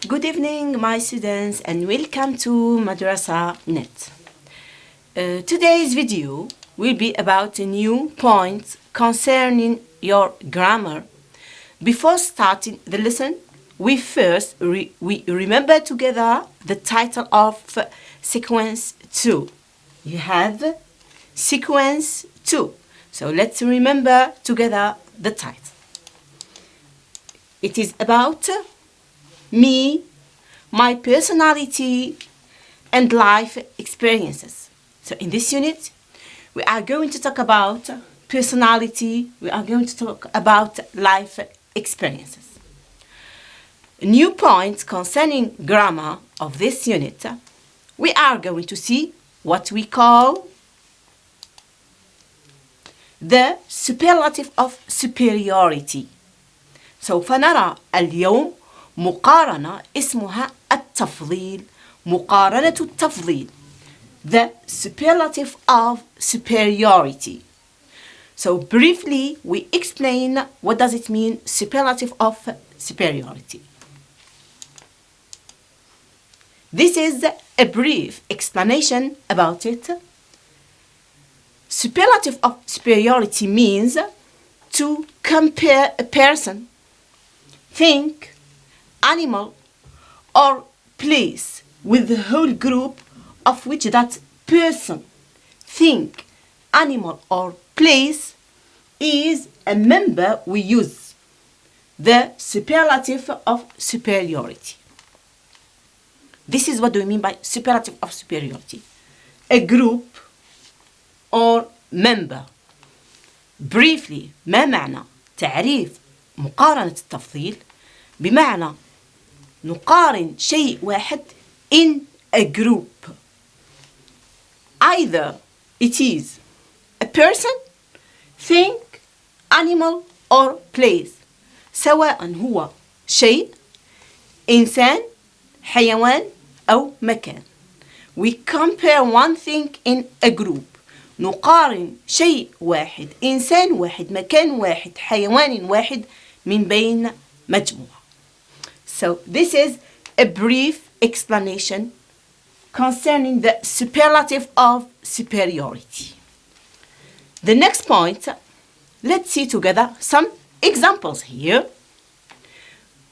Good evening, my students, and welcome to Madrassa Net. Today's video will be about a new point concerning your grammar. Before starting the lesson, we first remember together the title of sequence 2. You have sequence 2. So let's remember together the title. It is about me, my personality, and life experiences. So in this unit, we are going to talk about personality, we are going to talk about life experiences. A new point concerning grammar of this unit, we are going to see what we call the superlative of superiority. سوف نرى اليوم مقارنة اسمها التفضيل، مقارنة التفضيل، the superlative of superiority. So briefly we explain what does it mean superlative of superiority. This is a brief explanation about it. Superlative of superiority means to compare a person, thing, animal, or place with the whole group of which that person, thing, animal, or place is a member. We use the superlative of superiority. This is what do we mean by superlative of superiority. A group or member. Briefly, ما معنى تعريف مقارنة التفضيل؟ بمعنى نقارن شيء واحد in a group. Either it is a person, thing, animal, or place. سواء هو شيء، إنسان، حيوان، أو مكان. We compare one thing in a group. نقارن شيء واحد، إنسان واحد، مكان واحد، حيوان واحد من بين مجموعة. So this is a brief explanation concerning the superlative of superiority. The next point, let's see together some examples here.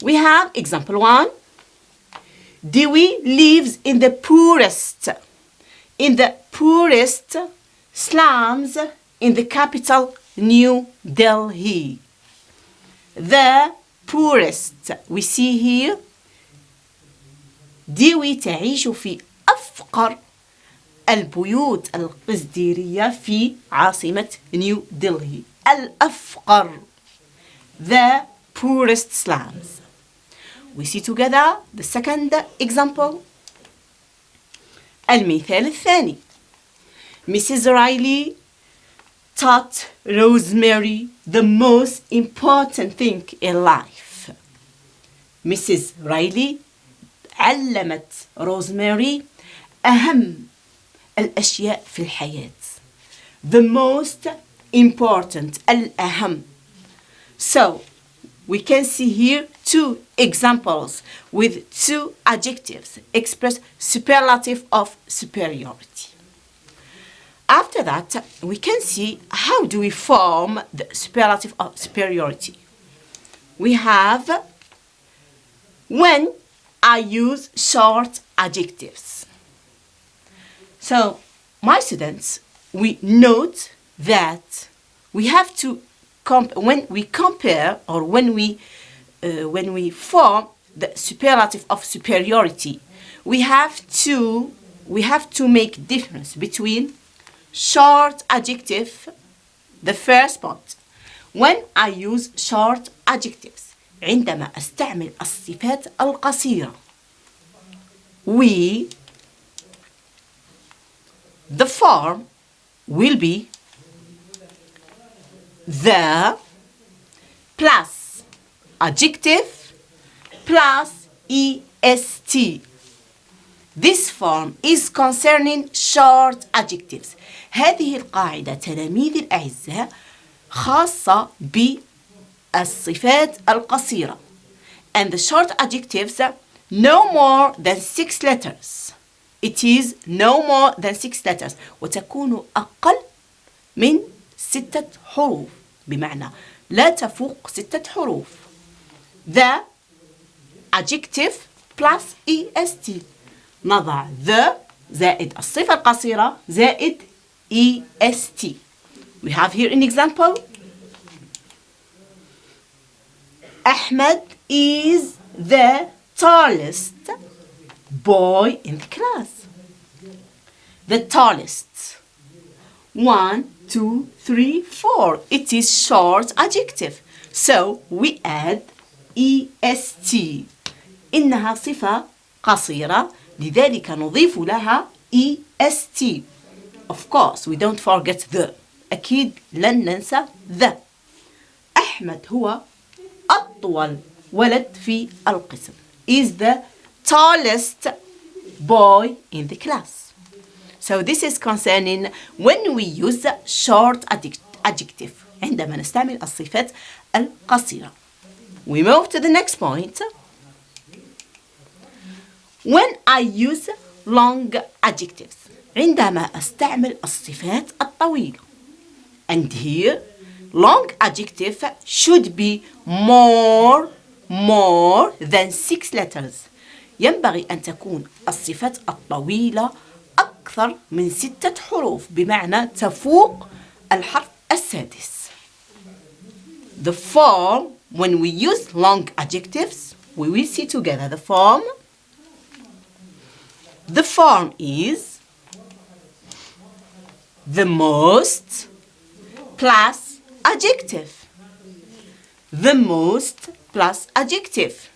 We have example 1. Dewey lives in the poorest slums in the capital New Delhi. The poorest, we see here ديوي تعيش في أفقر البيوت القصديرية في عاصمة نيو دلهي. الأفقر, the poorest slums. We see together the second example. المثال الثاني. Mrs. Riley taught Rosemary the most important thing in life. Mrs. Riley علمت روزماري أهم الأشياء في الحياة. The most important, الأهم. So we can see here two examples with two adjectives express superlative of superiority. After that, we can see how do we form the superlative of superiority. We have when I use short adjectives. So, my students, we note that we have to when we compare or when we form the superlative of superiority, we have to make difference between short adjective, the first part. When I use short adjectives, عندما أستعمل الصفات القصيرة, the form will be the plus adjective plus est. This form is concerning short adjectives. هذه القاعدة تلاميذي الأعزاء خاصة بالصفات القصيرة. And the short adjectives no more than 6 letters. It is no more than 6 letters. وتكون أقل من 6 حروف. بمعنى لا تفوق 6 حروف. The adjective plus est. نضع the زائد الصفة القصيرة زائد est. We have here an example. Ahmed is the tallest boy in the class. The tallest. 1, 2, 3, 4. It is short adjective. So we add est. إنها صفة قصيرة لذلك نضيف لها est. Of course we don't forget the. أكيد لن ننسى the. أحمد هو أطول ولد في القسم. Is the tallest boy in the class. So this is concerning when we use short adjective. عندما نستعمل الصفات القصيرة. We move to the next point. When I use long adjectives. عندما أستعمل الصفات الطويلة. And here, long adjective should be more than 6 letters. ينبغي أن تكون الصفات الطويلة أكثر من 6 حروف بمعنى تفوق الحرف السادس. The form, when we use long adjectives, we will see together the form. The form is the most plus adjective. The most plus adjective.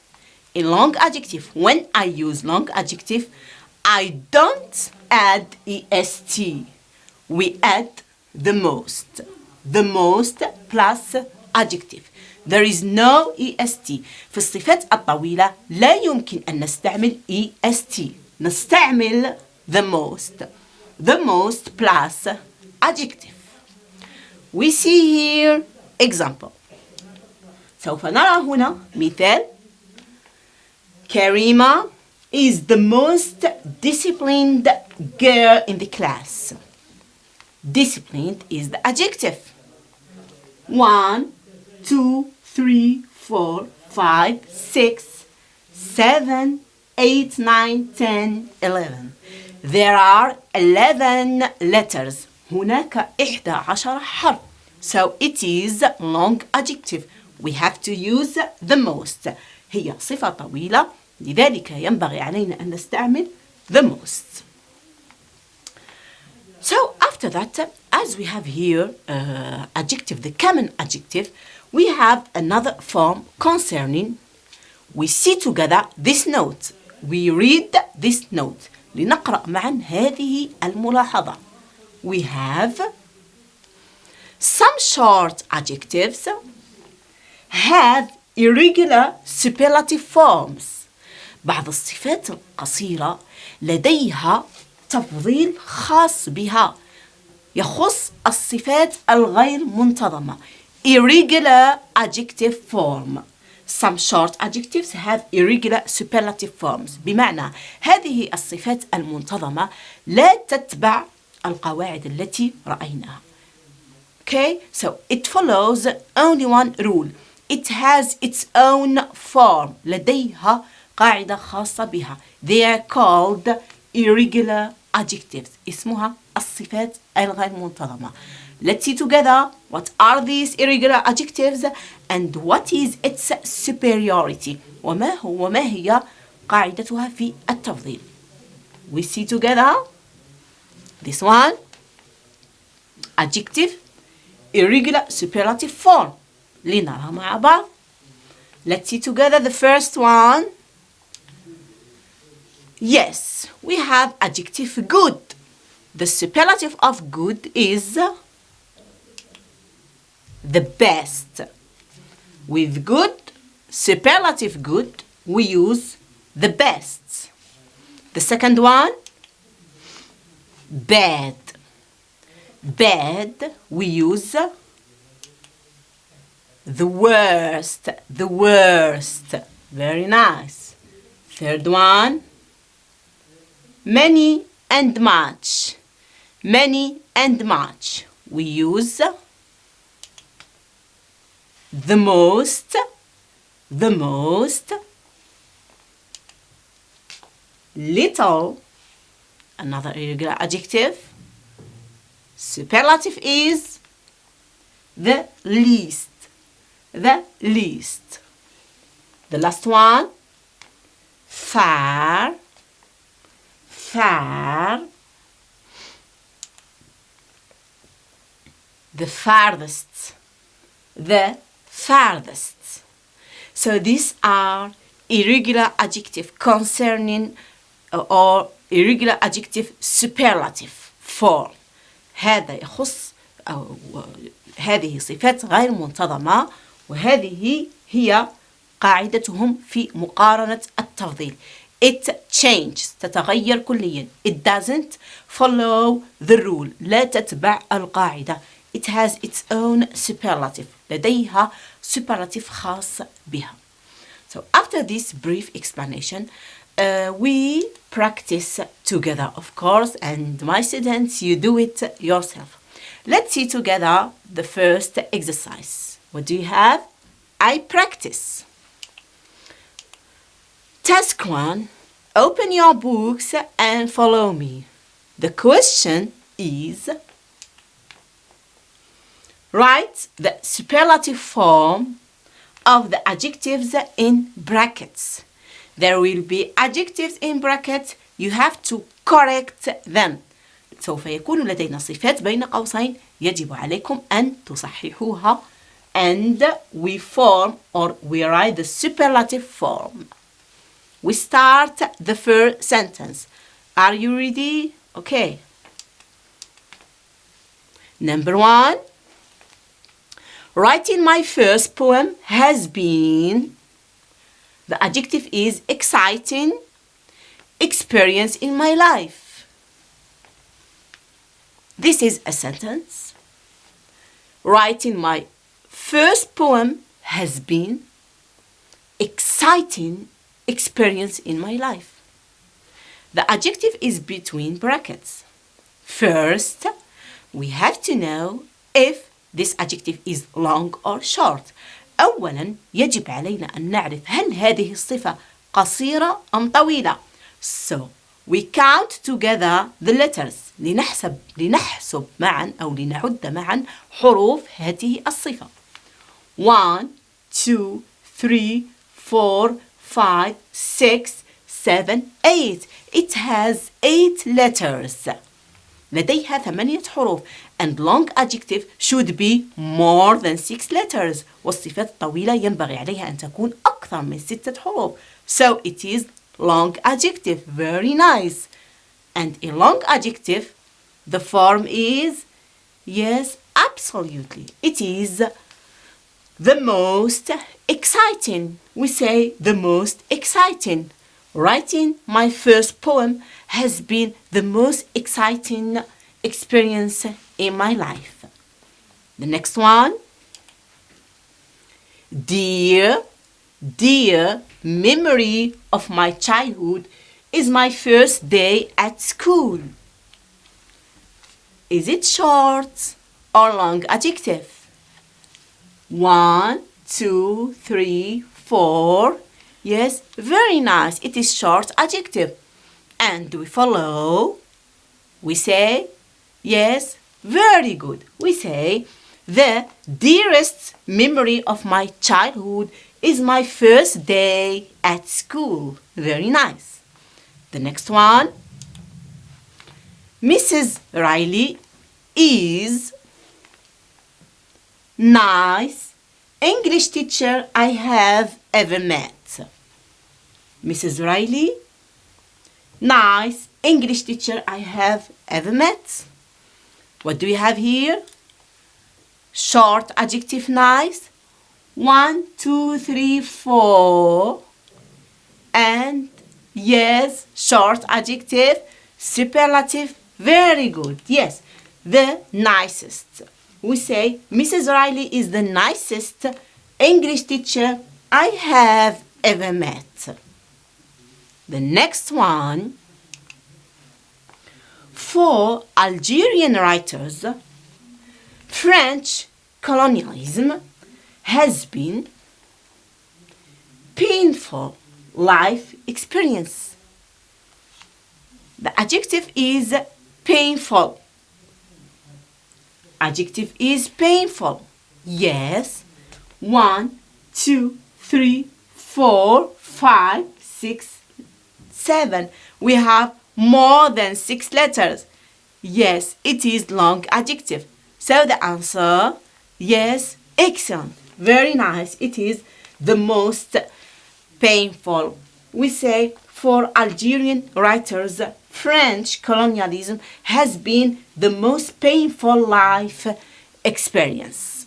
In long adjective, when I use long adjective, I don't add est. We add the most. The most plus adjective. There is no est. في الصفات الطويلة لا يمكن أن نستعمل est. نستعمل the most. The most plus adjective. We see here example. سوف نرى هنا مثال. Karima is the most disciplined girl in the class. Disciplined is the adjective. 1, 2, 3, 4, 5, 6, 7, 8, 9, 10, 11. There are 11 letters. هناك 11 حرف. So it is long adjective. We have to use the most. هي صفة طويلة لذلك ينبغي علينا أن نستعمل the most. So after that, as we have here adjective, the common adjective, we have another form concerning. We see together this note. We read this note. لنقرأ معا هذه الملاحظة. We have some short adjectives have irregular superlative forms. بعض الصفات القصيرة لديها تفضيل خاص بها يخص الصفات الغير منتظمة. Irregular adjective form. Some short adjectives have irregular superlative forms. بمعنى هذه الصفات المنتظمة لا تتبع القواعد التي رأيناها. Okay, so it follows only one rule. It has its own form. لديها قاعدة خاصة بها. They are called irregular adjectives. اسمها الصفات الغير منتظمة. Let's see together what are these irregular adjectives and what is its superiority. وما هي قاعدتها في التفضيل. We see together this one. Adjective irregular superlative form. لنرى مع بعض. Let's see together the first one. Yes, we have adjective good. The superlative of good is the best. With good, superlative good, we use the best. The second one, bad. Bad, we use the worst. The worst. Very nice. Third one, many and much. Many and much. We use the most, little, another irregular adjective. Superlative is the least, the last one, far, the farthest. So these are irregular adjective concerning or irregular adjective superlative form. هذا يخص أو هذه صفات غير منتظمة، وهذه هي قاعدتهم في مقارنة التفضيل. It changes، تتغير كليا. It doesn't follow the rule، لا تتبع القاعدة. It has its own superlative، لديها superlative خاص بها. So after this brief explanation, we practice together, of course, and my students, you do it yourself. Let's see together the first exercise. What do you have? I practice. Task 1. Open your books and follow me. The question is, write the superlative form of the adjectives in brackets. There will be adjectives in brackets. You have to correct them. سوف يكون لدينا صفات بين قوسين يجب عليكم أن تصححوها. And we form or we write the superlative form. We start the first sentence. Are you ready? Okay. Number 1. Writing my first poem has been, the adjective is exciting experience in my life. This is a sentence. Writing my first poem has been exciting experience in my life. The adjective is between brackets. First, we have to know if this adjective is long or short. أولاً يجب علينا أن نعرف هل هذه الصفة قصيرة أم طويلة. So we count together the letters. لنحسب معا أو لنعد معا حروف هذه الصفة. 1, 2, 3, 4, 5, 6, 7, 8. It has 8 letters. لديها 8 حروف. And long adjective should be more than 6 letters. والصفات الطويلة ينبغي عليها أن تكون أكثر من 6 حروف. So it is long adjective. Very nice. And a long adjective, the form is, yes, absolutely. It is the most exciting. We say the most exciting. Writing my first poem has been the most exciting experience in my life. The next one. Dear memory of my childhood is my first day at school. Is it short or long adjective? 1, 2, 3, 4. Yes, very nice. It is short adjective. And we follow. We say, yes, very good. We say, the dearest memory of my childhood is my first day at school. Very nice. The next one. Mrs. Riley is nice English teacher I have ever met. Mrs. Riley, nice English teacher I have ever met. What do we have here? Short adjective nice. 1, 2, 3, 4. And yes, short adjective, superlative, very good. Yes, the nicest. We say Mrs. Riley is the nicest English teacher I have ever met. The next one. For Algerian writers, French colonialism has been painful life experience. The adjective is painful. Adjective is painful. Yes. 1, 2, 3, 4, 5, 6, 7. We have more than 6 letters. Yes, it is long adjective. So the answer, yes, excellent. Very nice. It is the most painful. We say for Algerian writers, French colonialism has been the most painful life experience.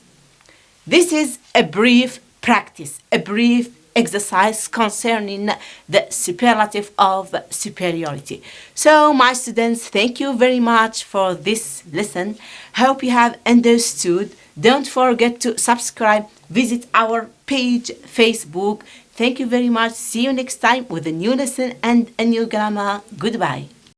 This is a brief practice, a brief exercise concerning the superlative of superiority. So, my students, thank you very much for this lesson. Hope you have understood. Don't forget to subscribe, visit our page, Facebook. Thank you very much. See you next time with a new lesson and a new grammar. Goodbye.